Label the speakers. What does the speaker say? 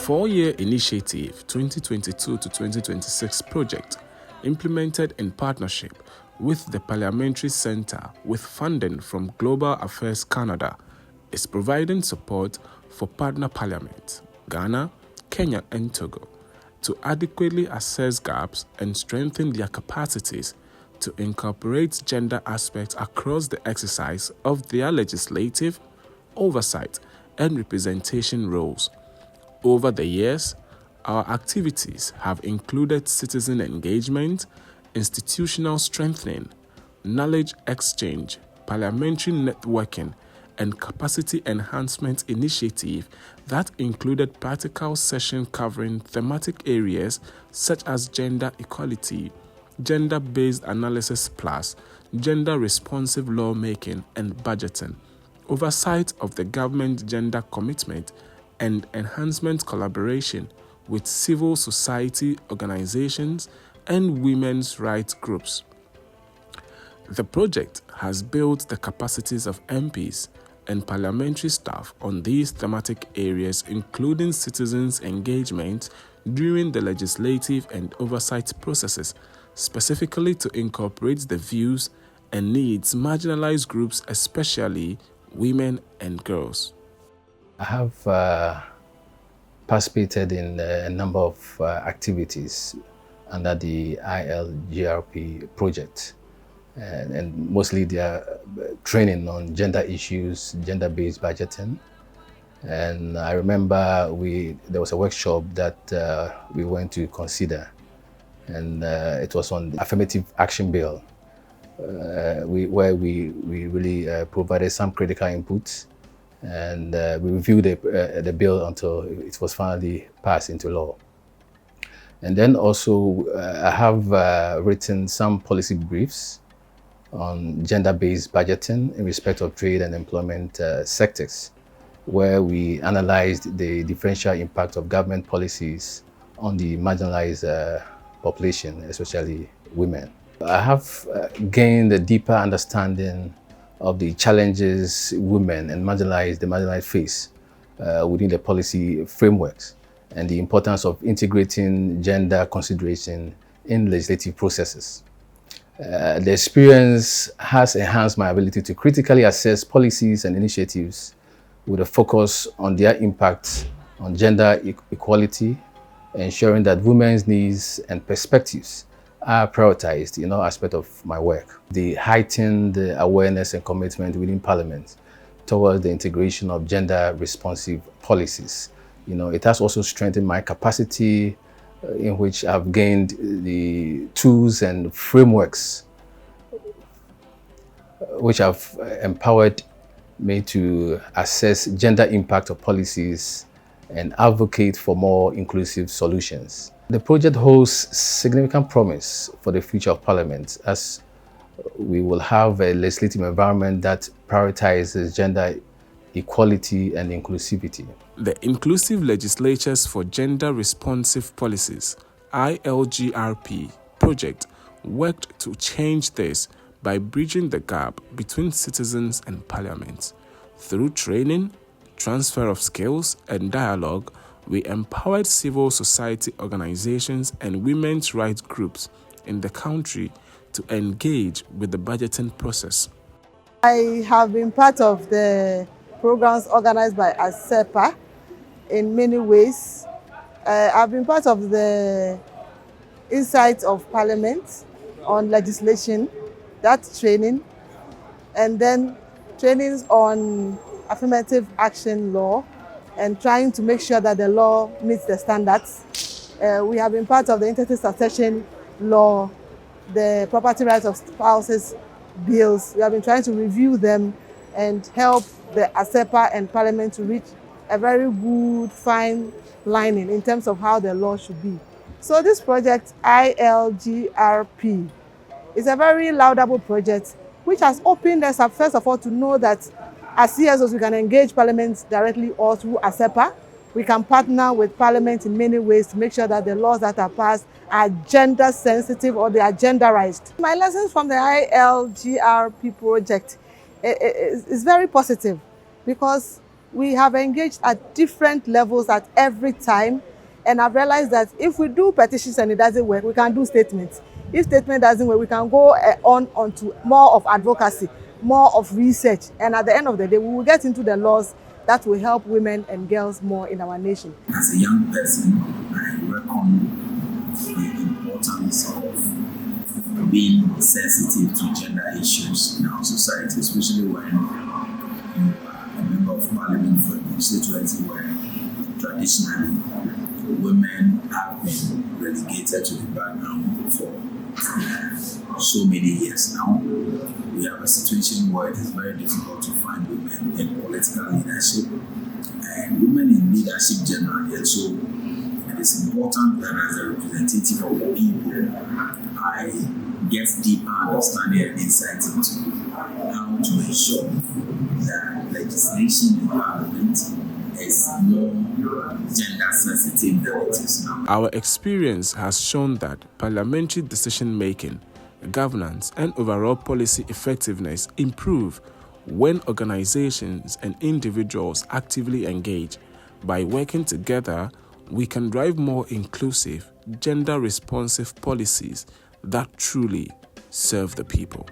Speaker 1: 4-year initiative 2022 to 2026 project implemented in partnership with the Parliamentary Center with funding from Global Affairs Canada is providing support for partner parliaments, Ghana, Kenya and Togo, to adequately assess gaps and strengthen their capacities to incorporate gender aspects across the exercise of their legislative, oversight, and representation roles. Over the years, our activities have included citizen engagement, institutional strengthening, knowledge exchange, parliamentary networking, and capacity enhancement initiative that included practical sessions covering thematic areas such as gender equality, gender-based analysis plus, gender-responsive lawmaking and budgeting, oversight of the government gender commitment, and enhancement collaboration with civil society organizations and women's rights groups. The project has built the capacities of MPs and parliamentary staff on these thematic areas, including citizens' engagement during the legislative and oversight processes, specifically to incorporate the views and needs marginalized groups, especially women and girls.
Speaker 2: I have participated in a number of activities under the ILGRP project. And mostly they are training on gender issues, gender-based budgeting. And I remember there was a workshop that we went to consider, and it was on the affirmative action bill, where we really provided some critical input, and we reviewed the bill until it was finally passed into law. And then also I have written some policy briefs on gender-based budgeting in respect of trade and employment sectors, where we analyzed the differential impact of government policies on the marginalized population, especially women. I have gained a deeper understanding of the challenges women and the marginalized face within the policy frameworks, and the importance of integrating gender consideration in legislative processes. The experience has enhanced my ability to critically assess policies and initiatives with a focus on their impact on gender equality, ensuring that women's needs and perspectives are prioritized in all aspects of my work. The heightened awareness and commitment within Parliament towards the integration of gender-responsive policies. It has also strengthened my capacity in which I've gained the tools and frameworks which have empowered me to assess gender impact of policies and advocate for more inclusive solutions. The project holds significant promise for the future of Parliament, as we will have a legislative environment that prioritizes gender equality and inclusivity.
Speaker 1: The Inclusive Legislatures for Gender Responsive Policies, ILGRP, project worked to change this by bridging the gap between citizens and Parliament. Through training, transfer of skills, and dialogue, we empowered civil society organizations and women's rights groups in the country to engage with the budgeting process.
Speaker 3: I have been part of the programs organized by ACEPA in many ways. I've been part of the Insights of Parliament on legislation, that training, and then trainings on affirmative action law and trying to make sure that the law meets the standards. We have been part of the interstate succession law, the property rights of spouses bills. We have been trying to review them and help the ACEPA and Parliament to reach a very good, fine lining in terms of how the law should be. So this project, ILGRP, is a very laudable project which has opened us up, first of all, to know that as CSOs we can engage Parliament directly or through ACEPA. We can partner with Parliament in many ways to make sure that the laws that are passed are gender sensitive or they are genderized. My lessons from the ILGRP project is very positive, because We have engaged at different levels at every time, and I've realized that if we do petitions and it doesn't work, we can do statements. If statement doesn't work, we can go on to more of advocacy, more of research, and at the end of the day, we will get into the laws that will help women and girls more in our nation.
Speaker 4: As a young person, I reckon the importance of being sensitive to gender issues in our society, especially when you are a member of Parliament for a constituency where traditionally women have been relegated to the background for so many years now. We have a situation where it is very difficult to find women in political leadership and women in leadership generally. And so it is important that as a representative of the people, I get deeper understanding and insight into how to ensure that legislation in Parliament is more gender sensitive than it is now.
Speaker 1: Our experience has shown that parliamentary decision-making, governance, and overall policy effectiveness improve when organizations and individuals actively engage. By working together, we can drive more inclusive, gender-responsive policies that truly serve the people.